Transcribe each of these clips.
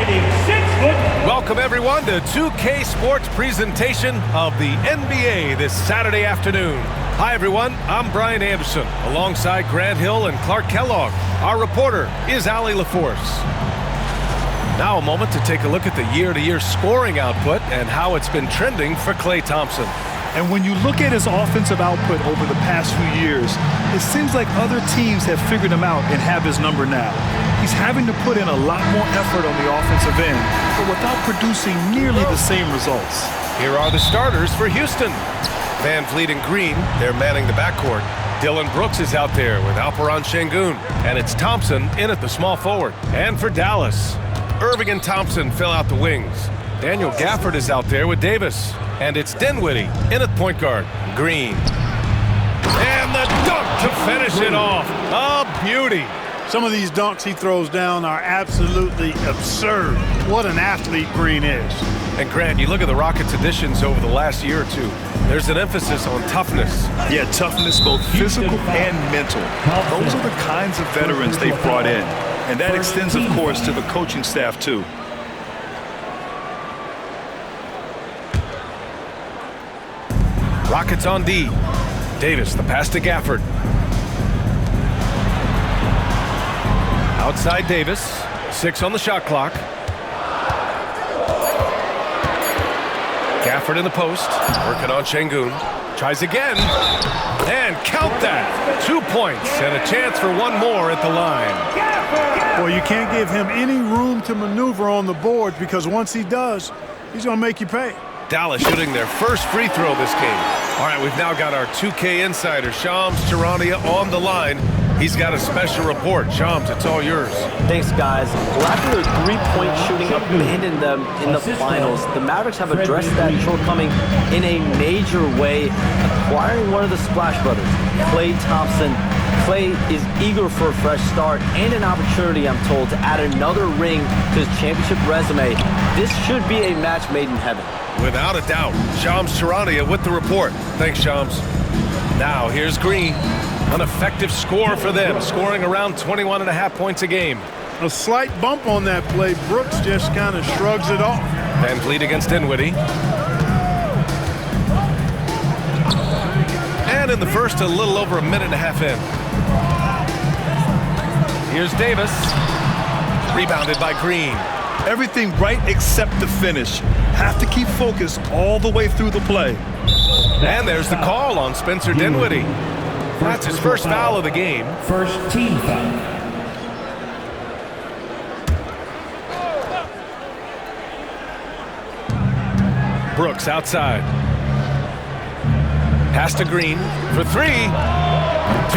standing 6 foot. Welcome everyone to 2K Sports presentation of the NBA this Saturday afternoon. Hi everyone, I'm Brian Anderson alongside Grant Hill and Clark Kellogg. Our reporter is Allie LaForce. Now a moment to take a look at the year-to-year scoring output and how it's been trending for Klay Thompson. And when you look at his offensive output over the past few years, it seems like other teams have figured him out and have his number now. He's having to put in a lot more effort on the offensive end, but without producing nearly the same results. Here are the starters for Houston. Van Vliet and Green, they're manning the backcourt. Dillon Brooks is out there with Alperen Sengun, and it's Thompson in at the small forward. And for Dallas, Irving and Thompson fill out the wings. Daniel Gafford is out there with Davis. And it's Dinwiddie in at point guard. Green. And the dunk to finish it off. A beauty. Some of these dunks he throws down are absolutely absurd. What an athlete Green is. And Grant, you look at the Rockets' additions over the last year or two. There's an emphasis on toughness. Yeah, toughness, both physical and mental. Those are the kinds of veterans they've brought in. And that extends, of course, to the coaching staff, too. Rockets on D. Davis, the pass to Gafford. Outside Davis. 6 on the shot clock. Gafford in the post. Working on Sengun. Tries again. And count that. 2 points and a chance for one more at the line. Well, you can't give him any room to maneuver on the board because once he does, he's going to make you pay. Dallas shooting their first free throw this game. All right, we've now got our 2K insider, Shams Charania, on the line. He's got a special report. Shams, it's all yours. Thanks, guys. Well, after their three-point shooting abandoned them in the finals, the Mavericks have addressed that shortcoming in a major way, acquiring one of the Splash Brothers, Klay Thompson. Klay is eager for a fresh start and an opportunity, I'm told, to add another ring to his championship resume. This should be a match made in heaven. Without a doubt. Shams Charania with the report. Thanks, Shams. Now, here's Green. An effective score for them, scoring around 21.5 points a game. A slight bump on that play. Brooks just kind of shrugs it off. Van Vliet against Dinwiddie. And in the first, a little over a minute and a half in. Here's Davis. Rebounded by Green. Everything right except the finish. Have to keep focused all the way through the play. And there's the call on Spencer Dinwiddie. That's his first foul of the game. First team foul. Brooks outside. Pass to Green for 3.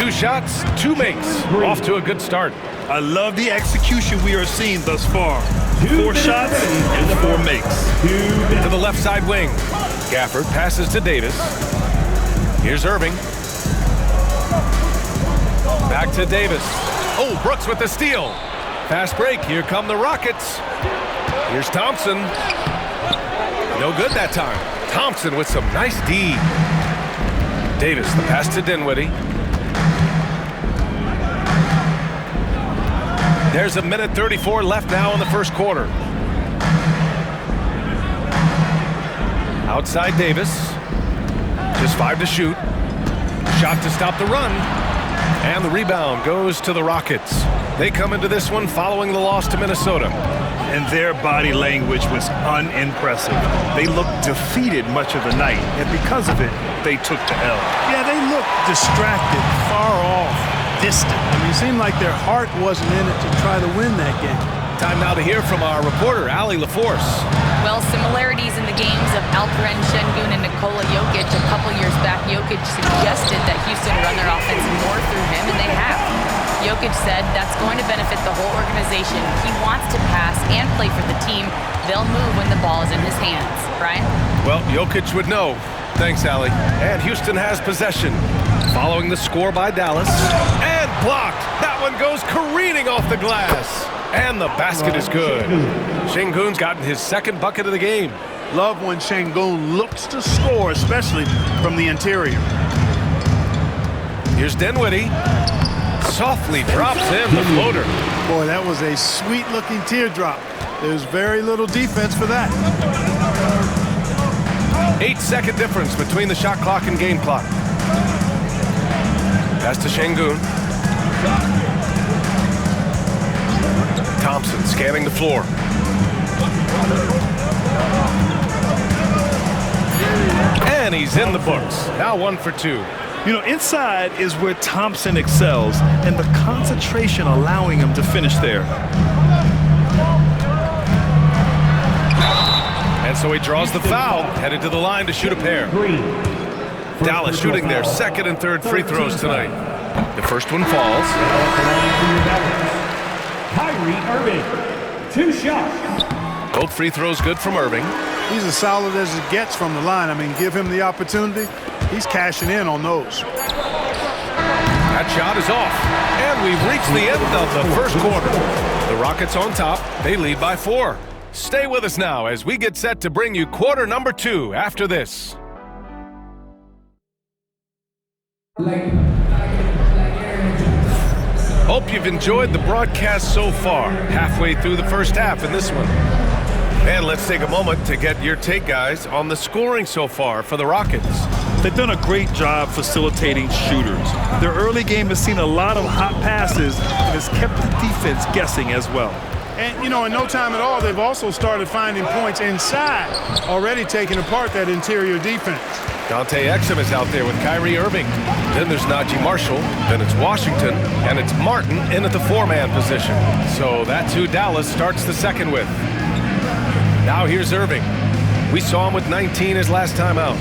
2 shots, 2 makes. Off to a good start. I love the execution we are seeing thus far. 4 shots and 4 makes. To the left side wing. Gafford passes to Davis. Here's Irving. Back to Davis. Oh, Brooks with the steal. Fast break. Here come the Rockets. Here's Thompson. No good that time. Thompson with some nice D. Davis, the pass to Dinwiddie. There's a minute 34 left now in the first quarter. Outside Davis. Just 5 to shoot. Shot to stop the run. And the rebound goes to the Rockets. They come into this one following the loss to Minnesota. And their body language was unimpressive. They looked defeated much of the night, and because of it, they took the L. Yeah, they looked distracted, far off, distant. I mean, it seemed like their heart wasn't in it to try to win that game. Time now to hear from our reporter, Allie LaForce. Well, similarities in the games of Alperen Sengun and Nikola Jokic. A couple years back, Jokic suggested that Houston run their offense more through him, and they have. Jokic said that's going to benefit the whole organization. He wants to pass and play for the team. They'll move when the ball is in his hands. Brian? Well, Jokic would know. Thanks, Allie. And Houston has possession. Following the score by Dallas. And blocked. That one goes careening off the glass. And the basket is good. Sengun's gotten his second bucket of the game. Love when Sengun looks to score, especially from the interior. Here's Dinwiddie. Softly drops in the floater. Boy, that was a sweet-looking teardrop. There's very little defense for that. 8-second difference between the shot clock and game clock. Pass to Şengün. Thompson scanning the floor. And he's in the books. Now 1 for 2. You know, inside is where Thompson excels, and the concentration allowing him to finish there. And so he draws the foul, headed to the line to shoot a pair. Dallas shooting their second and third free throws tonight. The first one falls. Kyrie Irving, 2 shots. Both free throws good from Irving. He's as solid as it gets from the line. I mean, give him the opportunity. He's cashing in on those. That shot is off. And we've reached the end of the first quarter. The Rockets on top. They lead by 4. Stay with us now as we get set to bring you quarter number 2 after this. Hope you've enjoyed the broadcast so far. Halfway through the first half in this one. And let's take a moment to get your take, guys, on the scoring so far for the Rockets. They've done a great job facilitating shooters. Their early game has seen a lot of hot passes and has kept the defense guessing as well. And, you know, in no time at all, they've also started finding points inside, already taking apart that interior defense. Dante Exum is out there with Kyrie Irving. Then there's Najee Marshall. Then it's Washington. And it's Martin in at the 4-man position. So that's who Dallas starts the second with. Now here's Irving. We saw him with 19 his last time out.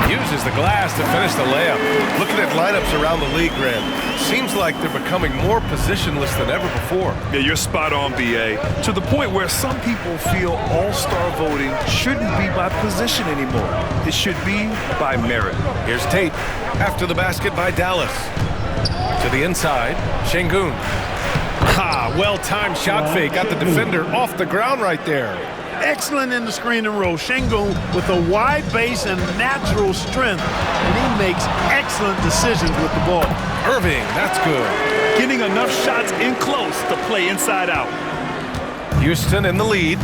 Uses the glass to finish the layup. Looking at lineups around the league, Grant, seems like they're becoming more positionless than ever before. Yeah, you're spot on, B.A. To the point where some people feel all-star voting shouldn't be by position anymore. It should be by merit. Here's Tate after the basket by Dallas. To the inside, Şengün. Well-timed shot fake. Got the defender off the ground right there. Excellent in the screen and roll. Şengün with a wide base and natural strength, and he makes excellent decisions with the ball. Irving, that's good. Getting enough shots in close to play inside out. Houston in the lead.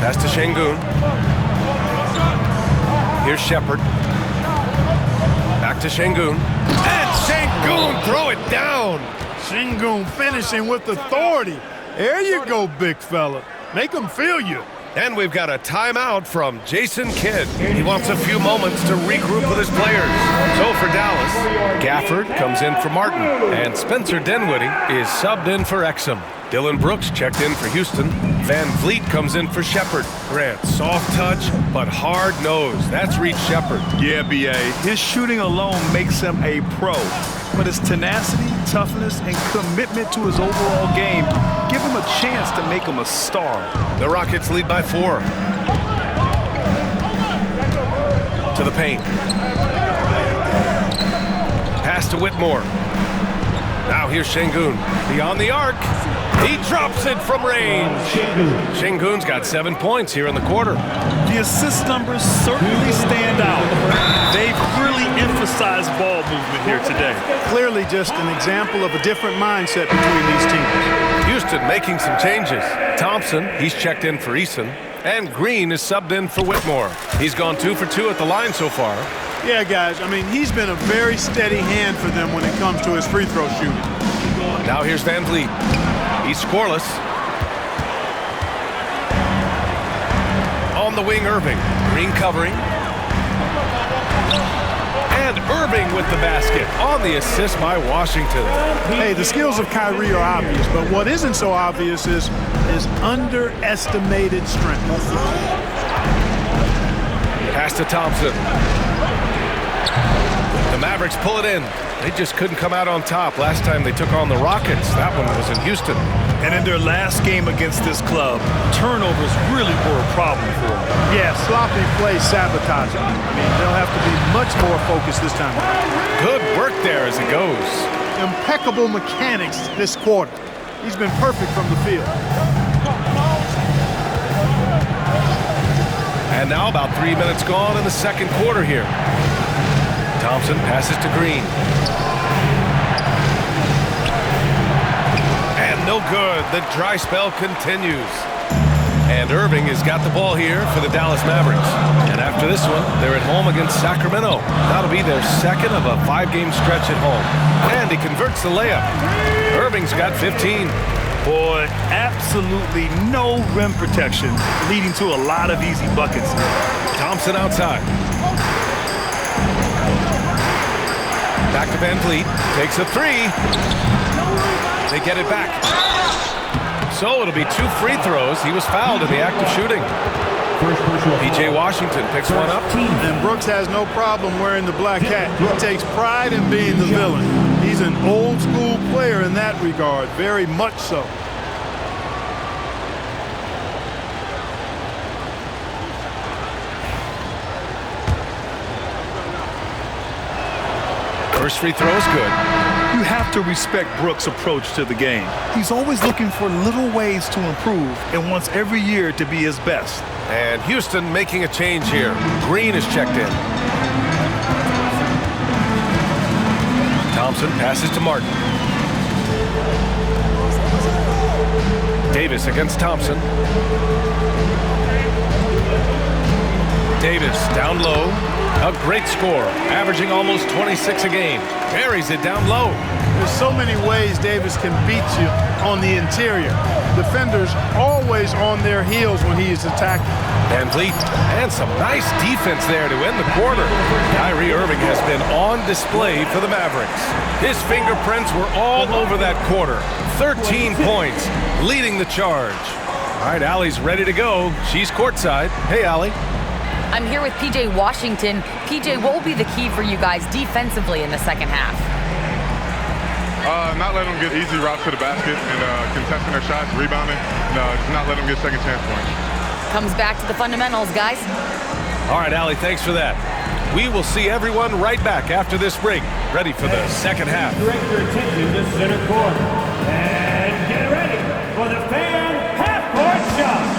Pass to Şengün. Here's Shepherd. Back to Şengün. And Şengün throw it down. Şengün finishing with authority. There you go, big fella. Make them feel you. And we've got a timeout from Jason Kidd. He wants a few moments to regroup with his players. So for Dallas, Gafford comes in for Martin. And Spencer Dinwiddie is subbed in for Exum. Dylan Brooks checked in for Houston. Van Vliet comes in for Shepherd. Grant, soft touch, but hard nose. That's Reed Shepherd. Yeah, B.A. His shooting alone makes him a pro. But his tenacity, toughness, and commitment to his overall game give him a chance to make him a star. The Rockets lead by 4. To the paint. Pass to Whitmore. Now here's Şengün. Beyond the arc. He drops it from range. Şengün's got 7 points here in the quarter. The assist numbers certainly stand out. They've really emphasized ball movement here today. Clearly just an example of a different mindset between these teams. Houston making some changes. Thompson, he's checked in for Eason. And Green is subbed in for Whitmore. He's gone 2 for 2 at the line so far. Yeah, guys, I mean, he's been a very steady hand for them when it comes to his free throw shooting. Now here's Van Vliet. He's scoreless. On the wing, Irving. Green covering. And Irving with the basket on the assist by Washington. Hey, the skills of Kyrie are obvious, but what isn't so obvious is his underestimated strength. Pass to Thompson. The Mavericks pull it in. They just couldn't come out on top last time they took on the Rockets. That one was in Houston. And in their last game against this club, turnovers really were a problem for them. Yeah, sloppy play sabotaging. I mean, they'll have to be much more focused this time. Good work there as it goes. Impeccable mechanics this quarter. He's been perfect from the field. And now about 3 minutes gone in the second quarter here. Thompson passes to Green. And no good. The dry spell continues. And Irving has got the ball here for the Dallas Mavericks. And after this one, they're at home against Sacramento. That'll be their second of a 5-game stretch at home. And he converts the layup. Irving's got 15. Boy, absolutely no rim protection, leading to a lot of easy buckets. Thompson outside. Back to Van Vliet. Takes a three. They get it back. So it'll be 2 free throws. He was fouled in the act of shooting. P.J. Washington picks one up. And Brooks has no problem wearing the black hat. He takes pride in being the villain. He's an old school player in that regard, very much so. First free throw is good. You have to respect Brooks' approach to the game. He's always looking for little ways to improve and wants every year to be his best. And Houston making a change here. Green is checked in. Thompson passes to Martin. Davis against Thompson. Davis down low. A great score, averaging almost 26 a game. Buries it down low. There's so many ways Davis can beat you on the interior. Defenders always on their heels when he is attacking. Van Vliet, and some nice defense there to end the quarter. Kyrie Irving has been on display for the Mavericks. His fingerprints were all over that quarter. 13 points, leading the charge. All right, Allie's ready to go. She's courtside. Hey, Allie. I'm here with P.J. Washington. P.J., what will be the key for you guys defensively in the second half? Not letting them get easy routes to the basket and contesting their shots, rebounding. Just not letting them get second chance points. Comes back to the fundamentals, guys. All right, Allie, thanks for that. We will see everyone right back after this break, ready for the second half. Direct your attention to center court. And get ready for the fan half-court shot.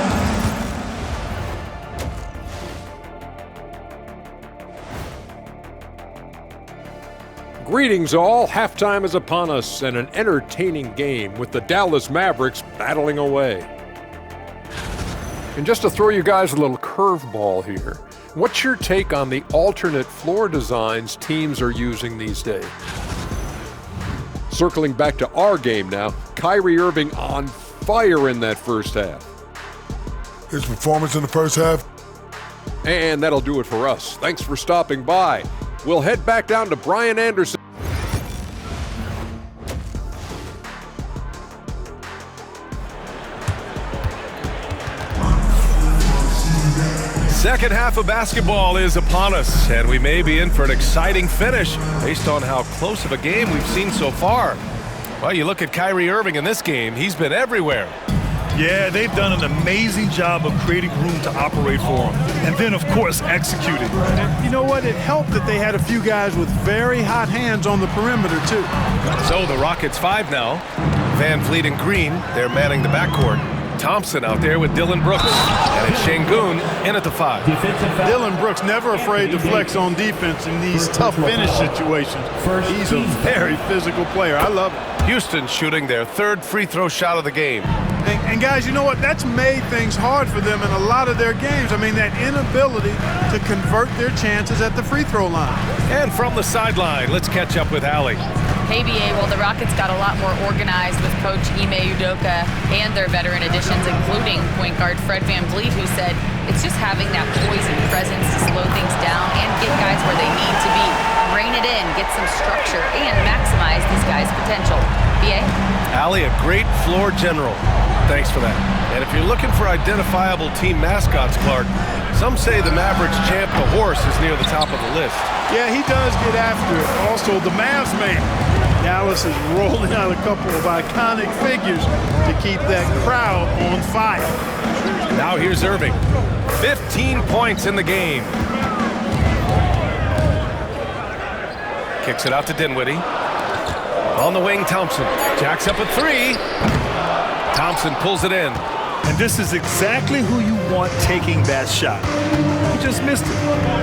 Greetings all, halftime is upon us and an entertaining game with the Dallas Mavericks battling away. And just to throw you guys a little curveball here, what's your take on the alternate floor designs teams are using these days? Circling back to our game now, Kyrie Irving on fire in that first half. His performance in the first half. And that'll do it for us. Thanks for stopping by. We'll head back down to Brian Anderson. Second half of basketball is upon us, and we may be in for an exciting finish based on how close of a game we've seen so far. Well, you look at Kyrie Irving in this game, he's been everywhere. Yeah, they've done an amazing job of creating room to operate for him. And then, of course, executing. And you know what? It helped that they had a few guys with very hot hands on the perimeter, too. So the Rockets 5 now. Van Vliet and Green, they're manning the backcourt. Thompson out there with Dillon Brooks. And it's Şengün in at the 5. Dillon Brooks never afraid to flex on defense in these tough finish situations. He's a very physical player. I love it. Houston shooting their third free throw shot of the game. And guys, you know what? That's made things hard for them in a lot of their games. I mean, that inability to convert their chances at the free throw line. And from the sideline, let's catch up with Allie. Hey, BA, well, the Rockets got a lot more organized with Coach Ime Udoka and their veteran additions, including point guard Fred Van Vliet, who said it's just having that poise and presence to slow things down and get guys where they need to be. Rein it in, get some structure, and maximize these guys' potential. BA? Allie, a great floor general. Thanks for that. And if you're looking for identifiable team mascots, Clark, some say the Mavericks champ, the horse, is near the top of the list. Yeah, he does get after it. Also, the Mavs man. Dallas is rolling out a couple of iconic figures to keep that crowd on fire. Now here's Irving. 15 points in the game. Kicks it out to Dinwiddie. On the wing, Thompson. Jacks up a 3. Thompson pulls it in. And this is exactly who you want taking that shot. just missed it.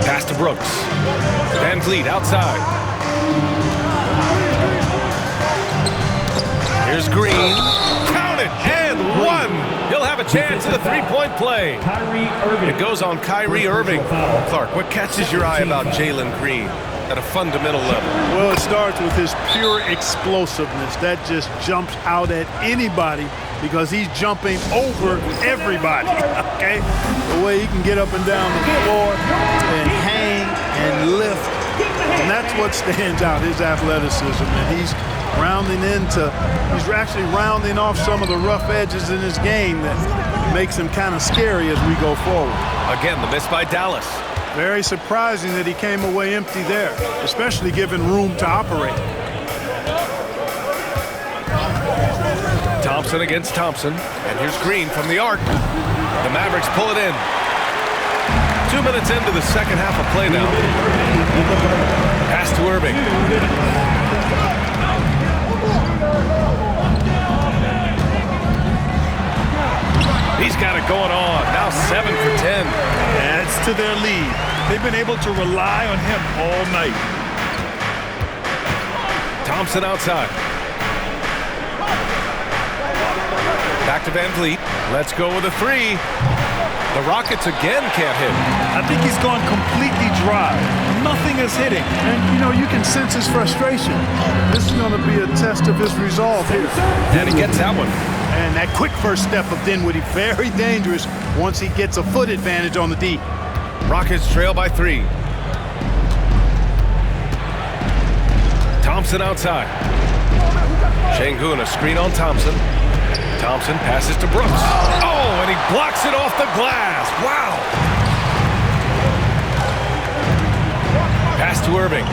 Pass to Brooks. Van Vliet outside. Here's Green. Count it, and one. He'll have a chance at a three-point play. It goes on Kyrie Irving. Clark, what catches your eye about Jalen Green at a fundamental level? Well, it starts with his pure explosiveness. That just jumps out at anybody because he's jumping over everybody, okay? The way he can get up and down the floor and hang and lift, and that's what stands out, his athleticism. And he's actually rounding off some of the rough edges in his game that makes him kind of scary as we go forward. Again, the miss by Dallas. Very surprising that he came away empty there, especially given room to operate. Thompson against Thompson, and here's Green from the arc. The Mavericks pull it in. 2 minutes into the second half of play now. Pass to Irving. He's got it going on. Now 7 for 10. Adds to their lead. They've been able to rely on him all night. Thompson outside. Back to Van Vliet. Let's go with a three. The Rockets again can't hit. I think he's gone completely dry. Nothing is hitting. And, you know, you can sense his frustration. This is going to be a test of his resolve here. And he gets that one. And that quick first step of Dinwiddie, very dangerous once he gets a foot advantage on the D. Rockets trail by 3. Thompson outside. Şengün, a screen on Thompson. Thompson passes to Brooks. Oh, and he blocks it off the glass. Wow. Pass to Irving.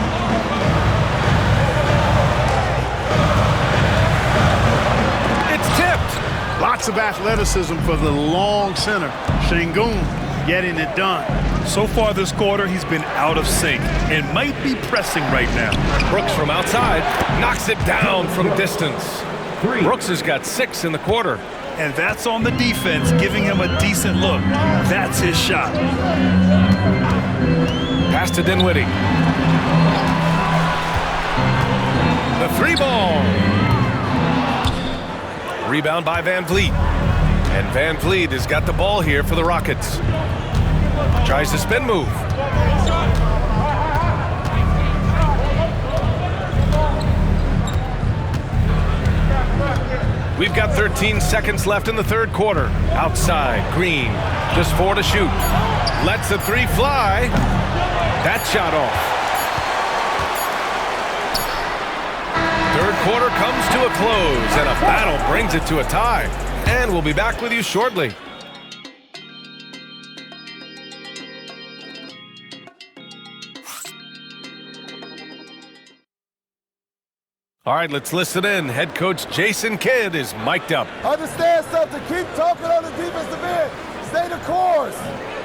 It's tipped. Lots of athleticism for the long center. Şengün getting it done. So far this quarter, he's been out of sync and might be pressing right now. Brooks from outside knocks it down from distance. Brooks has got 6 in the quarter. And that's on the defense, giving him a decent look. That's his shot. Pass to Dinwiddie. The 3-ball. Rebound by Van Vliet. And Van Vliet has got the ball here for the Rockets. Tries the spin move. We've got 13 seconds left in the third quarter. Outside, Green, just 4 to shoot. Lets the 3 fly. That shot off. Third quarter comes to a close, and a battle brings it to a tie. And we'll be back with you shortly. All right, let's listen in. Head coach Jason Kidd is mic'd up. Understand something. Keep talking on the defensive end. Stay the course.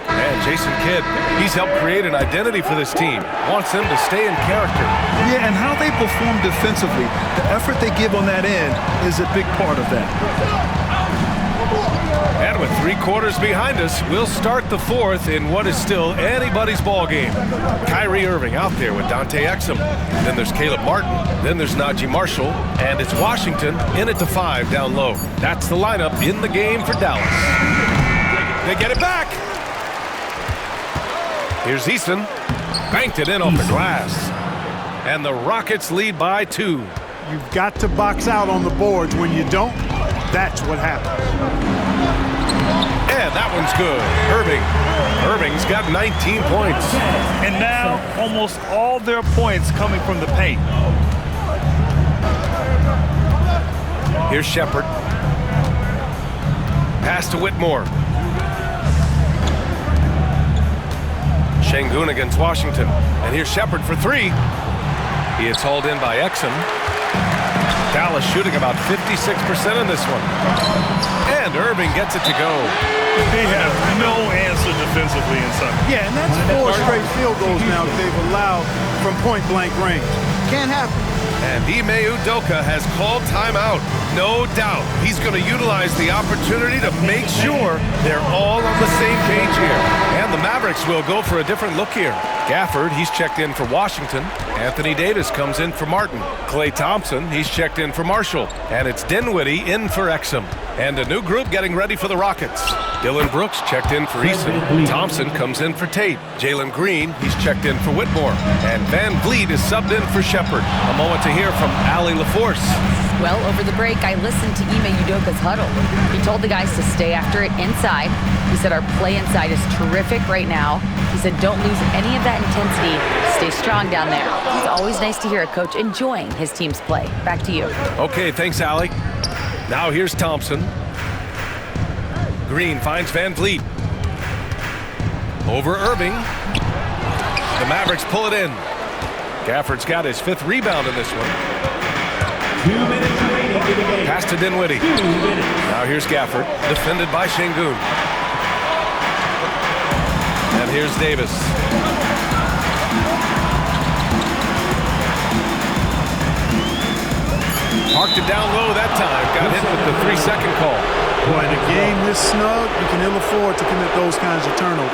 And Jason Kidd, he's helped create an identity for this team. Wants them to stay in character. Yeah, and how they perform defensively, the effort they give on that end is a big part of that. And with 3 quarters behind us, we'll start the fourth in what is still anybody's ball game. Kyrie Irving out there with Dante Exum. Then there's Caleb Martin. Then there's Najee Marshall. And it's Washington in at the 5 down low. That's the lineup in the game for Dallas. They get it back. Here's Easton. Banked it in off the glass. And the Rockets lead by 2. You've got to box out on the boards. When you don't, that's what happens. And that one's good. Irving's got 19 points. And now almost all their points coming from the paint. Here's Shepherd. Pass to Whitmore. Şengün against Washington. And here's Shepherd for 3. He is hauled in by Exum. Dallas shooting about 56% in this one. And Irving gets it to go. They have no answer defensively inside. Yeah, and that's 4 straight field goals now that they've allowed from point-blank range. Can't happen. And Ime Udoka has called timeout. No doubt he's going to utilize the opportunity to make sure they're all on the same page here. And the Mavericks will go for a different look here. Gafford, he's checked in for Washington. Anthony Davis comes in for Martin. Klay Thompson, he's checked in for Marshall. And it's Dinwiddie in for Exum. And a new group getting ready for the Rockets. Dillon Brooks checked in for Eason. Thompson comes in for Tate. Jalen Green, he's checked in for Whitmore. And Van Vliet is subbed in for Shepard. A moment to hear from Allie LaForce. Well, over the break, I listened to Ime Udoka's huddle. He told the guys to stay after it inside. He said our play inside is terrific right now. He said don't lose any of that intensity. Stay strong down there. It's always nice to hear a coach enjoying his team's play. Back to you. Okay, thanks, Allie. Now here's Thompson. Green finds Van Vliet. Over Irving. The Mavericks pull it in. Gafford's got his 5th rebound in this one. 2 minutes remaining in the game. Pass to Dinwiddie. Now here's Gafford, defended by Şengün. And here's Davis. Parked it down low that time. Got hit with the 3-second call. Boy, in a game this snug, you can ill afford to commit those kinds of turnovers.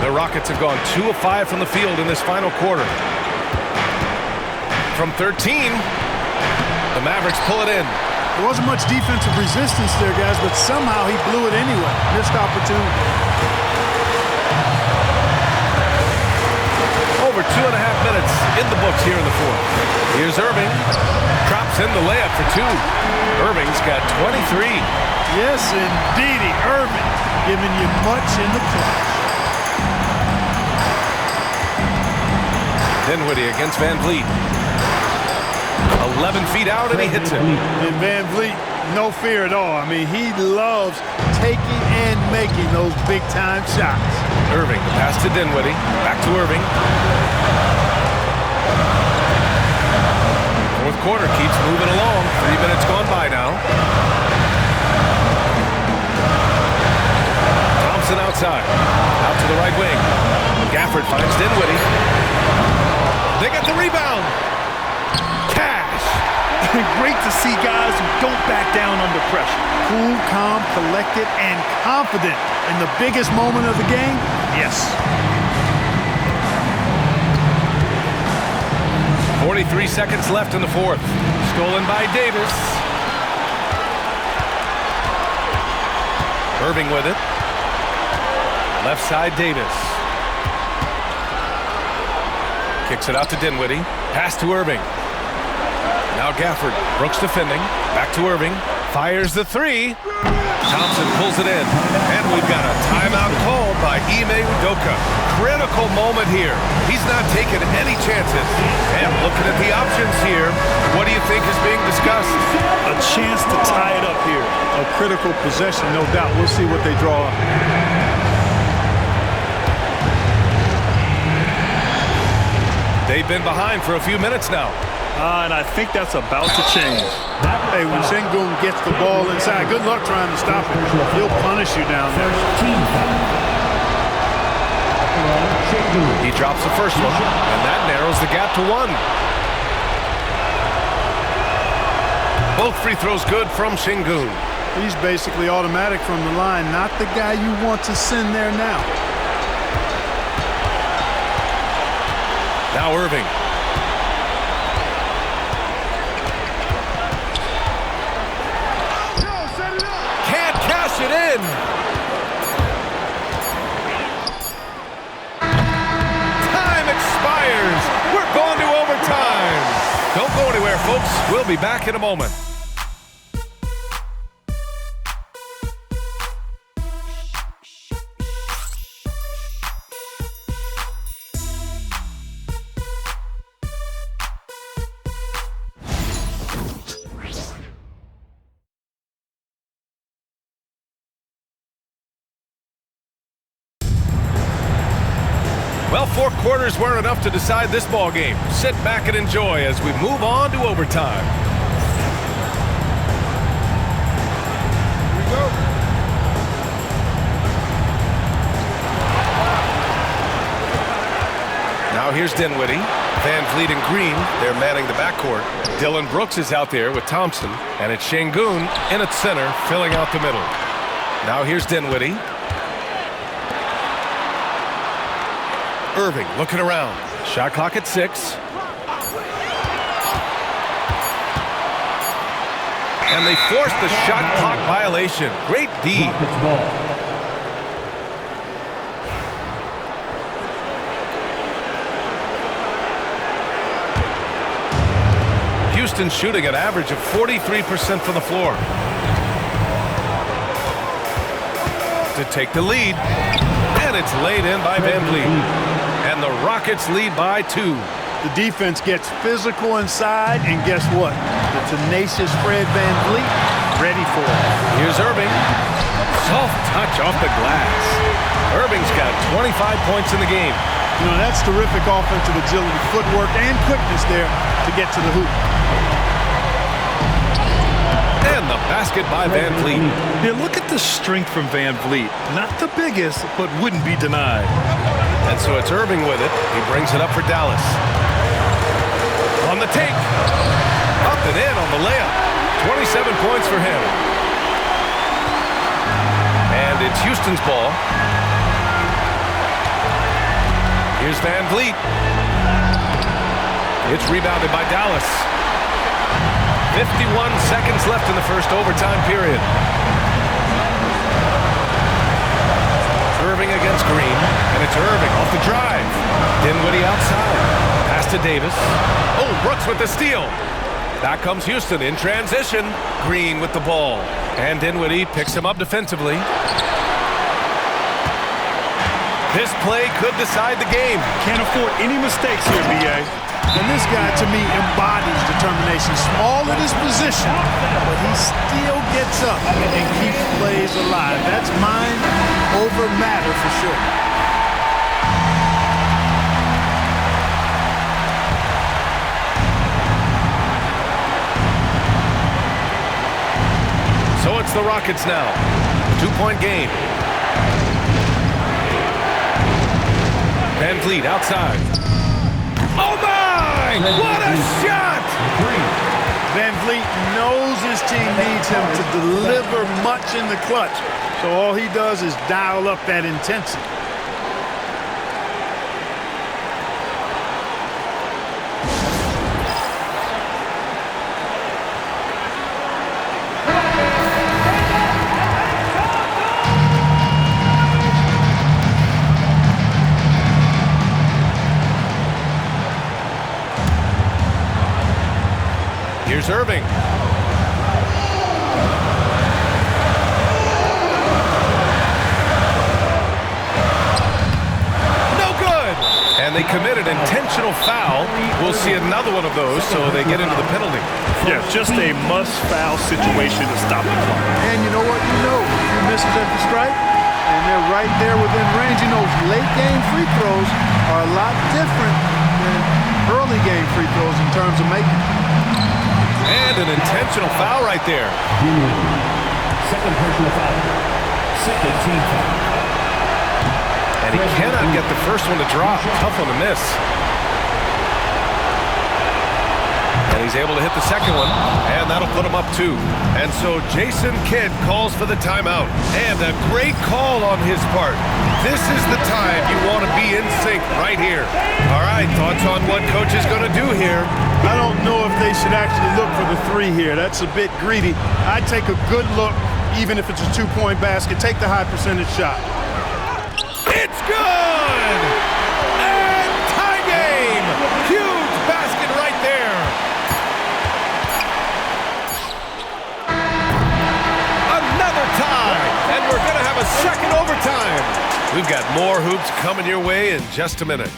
The Rockets have gone 2 of 5 from the field in this final quarter. From 13, the Mavericks pull it in. There wasn't much defensive resistance there, guys, but somehow he blew it anyway. Missed opportunity. Over 2.5 minutes in the books here in the fourth. Here's Irving. Drops in the layup for 2. Irving's got 23. Yes, indeedy. Irving giving you much in the clutch. Dinwiddie against Van Vliet. 11 feet out, and he hits it. And Van Vliet, no fear at all. I mean, he loves taking and making those big-time shots. Irving, the pass to Dinwiddie. Back to Irving. Fourth quarter keeps moving along. 3 minutes gone by now. Thompson outside. Out to the right wing. Gafford finds Dinwiddie. They get the rebound. Cash. Great to see guys who don't back down under pressure. Cool, calm, collected, and confident in the biggest moment of the game. Yes. 43 seconds left in the fourth. Stolen by Davis. Irving with it. Left side, Davis. Kicks it out to Dinwiddie. Pass to Irving. Now Gafford. Brooks defending. Back to Irving. Fires the 3. Thompson pulls it in. And we've got a timeout called by Ime Udoka. Critical moment here. He's not taking any chances. And looking at the options here, what do you think is being discussed? A chance to tie it up here. A critical possession, no doubt. We'll see what they draw up. They've been behind for a few minutes now. And I think that's about to change. Hey, when Şengün gets the ball inside, good luck trying to stop him. He'll punish you down there. He drops the first one, and that narrows the gap to 1. Both free throws good from Şengün. He's basically automatic from the line, not the guy you want to send there now. Now Irving. Can't cash it in. Time expires. We're going to overtime. Don't go anywhere, folks. We'll be back in a moment. Well, 4 quarters weren't enough to decide this ball game. Sit back and enjoy as we move on to overtime. Here we go. Now here's Dinwiddie. Van Vliet and Green, they're manning the backcourt. Dylan Brooks is out there with Thompson. And it's Şengün in at center, filling out the middle. Now here's Dinwiddie. Irving looking around. Shot clock at 6. And they forced the shot clock violation. Great D. Houston shooting an average of 43% from the floor. To take the lead. And it's laid in by Van Vliet. And the Rockets lead by 2. The defense gets physical inside, and guess what? The tenacious Fred Van Vliet ready for it. Here's Irving. Soft touch off the glass. Irving's got 25 points in the game. You know, that's terrific offensive agility, footwork, and quickness there to get to the hoop. And the basket by Van Vliet. Yeah, look at the strength from Van Vliet. Not the biggest, but wouldn't be denied. And so it's Irving with it. He brings it up for Dallas. On the take. Up and in on the layup. 27 points for him. And it's Houston's ball. Here's Van Vliet. It's rebounded by Dallas. 51 seconds left in the first overtime period. Irving against Green, and it's Irving off the drive. Dinwiddie outside. Pass to Davis. Oh, Brooks with the steal. Back comes Houston in transition. Green with the ball. And Dinwiddie picks him up defensively. This play could decide the game. Can't afford any mistakes here, B.A. And this guy, to me, embodies determination. Small in his position, but he still gets up and keeps plays alive. That's mind over matter for sure. So it's the Rockets now. 2-point game. Van Vliet outside. Oh my! What a shot! Van Vliet knows his team needs him to deliver much in the clutch. So all he does is dial up that intensity. Here's Irving. No good! And they committed intentional foul. We'll see another one of those, so they get into the penalty. Yeah, just a must-foul situation to stop the clock. And you know what? You know, he misses at the stripe, and they're right there within range. You know, late-game free throws are a lot different than early-game free throws in terms of making. And an intentional foul right there. Second personal foul. Second team foul. And he cannot get the first one to drop. Tough one to miss. And he's able to hit the second one, and that'll put him up 2. And so Jason Kidd calls for the timeout. And a great call on his part. This is the time you want to be in sync right here. All right, thoughts on what coach is going to do here? I don't know if they should actually look for the 3 here. That's a bit greedy. I'd take a good look, even if it's a 2-point basket. Take the high percentage shot. It's good! And tie game! Huge basket right there. Another tie! And we're going to have a second overtime. We've got more hoops coming your way in just a minute.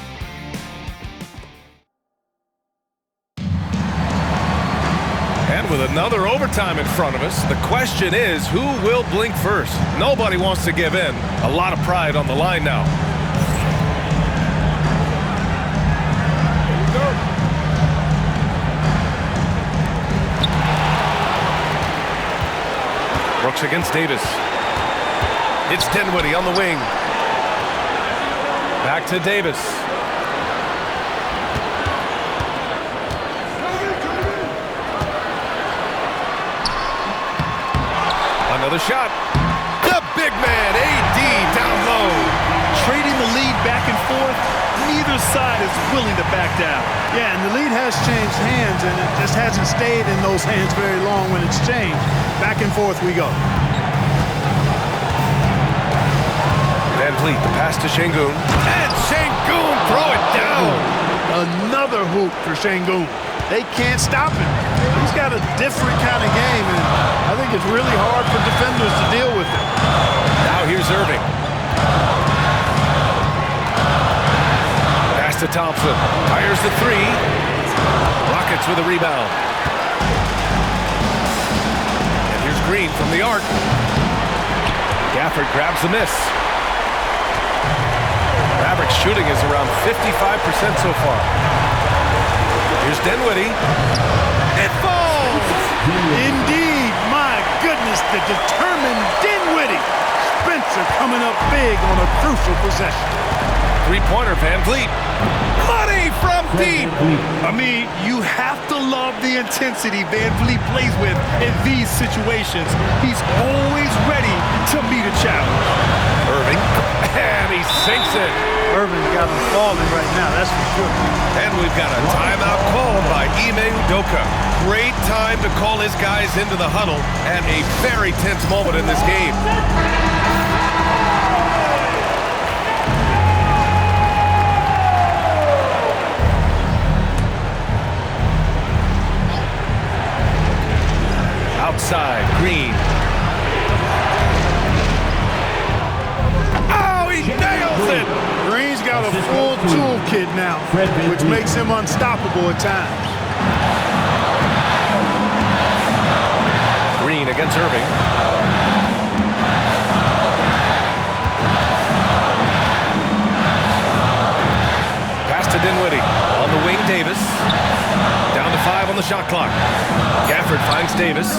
And with another overtime in front of us, the question is, who will blink first? Nobody wants to give in. A lot of pride on the line now. Brooks against Davis. It's Dinwiddie on the wing. Back to Davis. the shot. The big man, AD, down low. Trading the lead back and forth, neither side is willing to back down. Yeah, and the lead has changed hands, and it just hasn't stayed in those hands very long when it's changed. Back and forth we go. Van Vliet, the pass to Şengün. And Şengün, throw it down. Another hoop for Şengün. They can't stop him. He's got a different kind of game, and I think it's really hard for defenders to deal with him. Now here's Irving. Pass to Thompson. Fires the three. Rockets with a rebound. And here's Green from the arc. Gafford grabs the miss. Mavericks shooting is around 55% so far. Here's Dinwiddie. It falls! Indeed, my goodness, the determined Dinwiddie. Spencer coming up big on a crucial possession. Three-pointer, Van Vliet. Money from deep! I mean, you have to love the intensity Van Vliet plays with in these situations. He's always ready to meet a challenge. Irving, and he sinks it. Irving's got him falling right now, that's for sure. And we've got a timeout called by Ime Udoka. Great time to call his guys into the huddle at a very tense moment in this game. Outside, Green. Oh, he nails it! Green's got a full toolkit now, which makes him unstoppable at times. Green against Irving. Pass to Dinwiddie. On the wing, Davis. Down to 5 on the shot clock. Gafford finds Davis.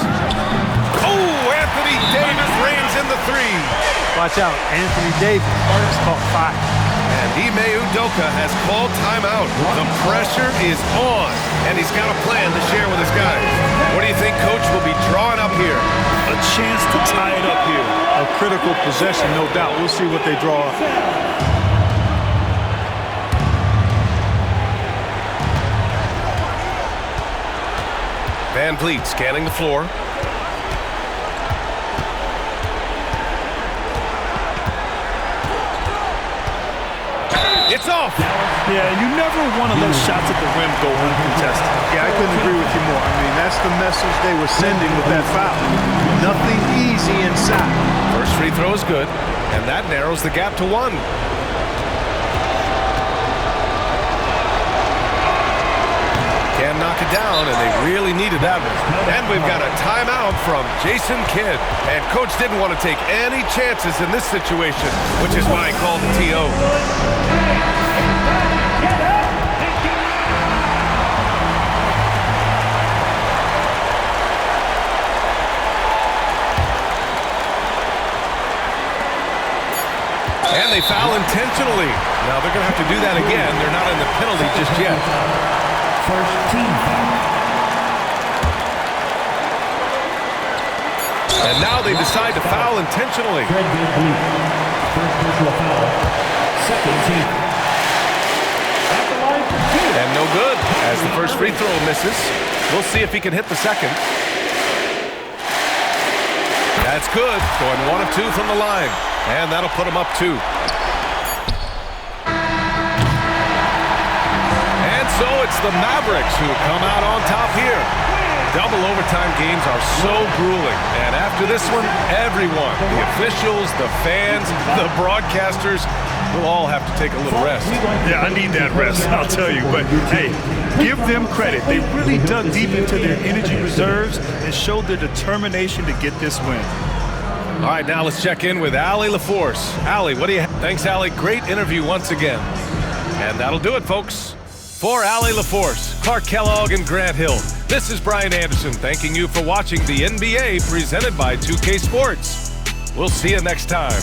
Oh, Anthony Davis reins in the three. Watch out, Anthony Davis has caught fire. And Ime Udoka has called timeout. The pressure is on, and he's got a plan to share with his guys. What do you think Coach will be drawing up here? A chance to tie it up here. A critical possession, no doubt. We'll see what they draw up. Van Vliet scanning the floor. It's off. Yeah, you never want to let shots at the rim go uncontested. Yeah, I couldn't agree with you more. I mean, that's the message they were sending with that foul. Nothing easy inside. First free throw is good, and that narrows the gap to 1. Can't knock it down, and they really needed that one. And we've got a timeout from Jason Kidd. And Coach didn't want to take any chances in this situation, which is why he called the TO. And they foul intentionally. Now they're going to have to do that again. They're not in the penalty just yet. First team foul. And now they decide to foul intentionally. Fred Van Vliet. First personal foul. Second team. At the line for 2. And no good, as the first free throw misses. We'll see if he can hit the second. That's good, going 1 of 2 from the line. And that'll put him up 2. And so it's the Mavericks who come out on top here. Double overtime games are so grueling. And after this one, everyone, the officials, the fans, the broadcasters, will all have to take a little rest. Yeah, I need that rest, I'll tell you. But, hey, give them credit. They really dug deep into their energy reserves and showed their determination to get this win. All right, now let's check in with Allie LaForce. Allie, what do you have? Thanks, Allie. Great interview once again. And that'll do it, folks. For Allie LaForce, Clark Kellogg, and Grant Hill, this is Brian Anderson thanking you for watching the NBA presented by 2K Sports. We'll see you next time.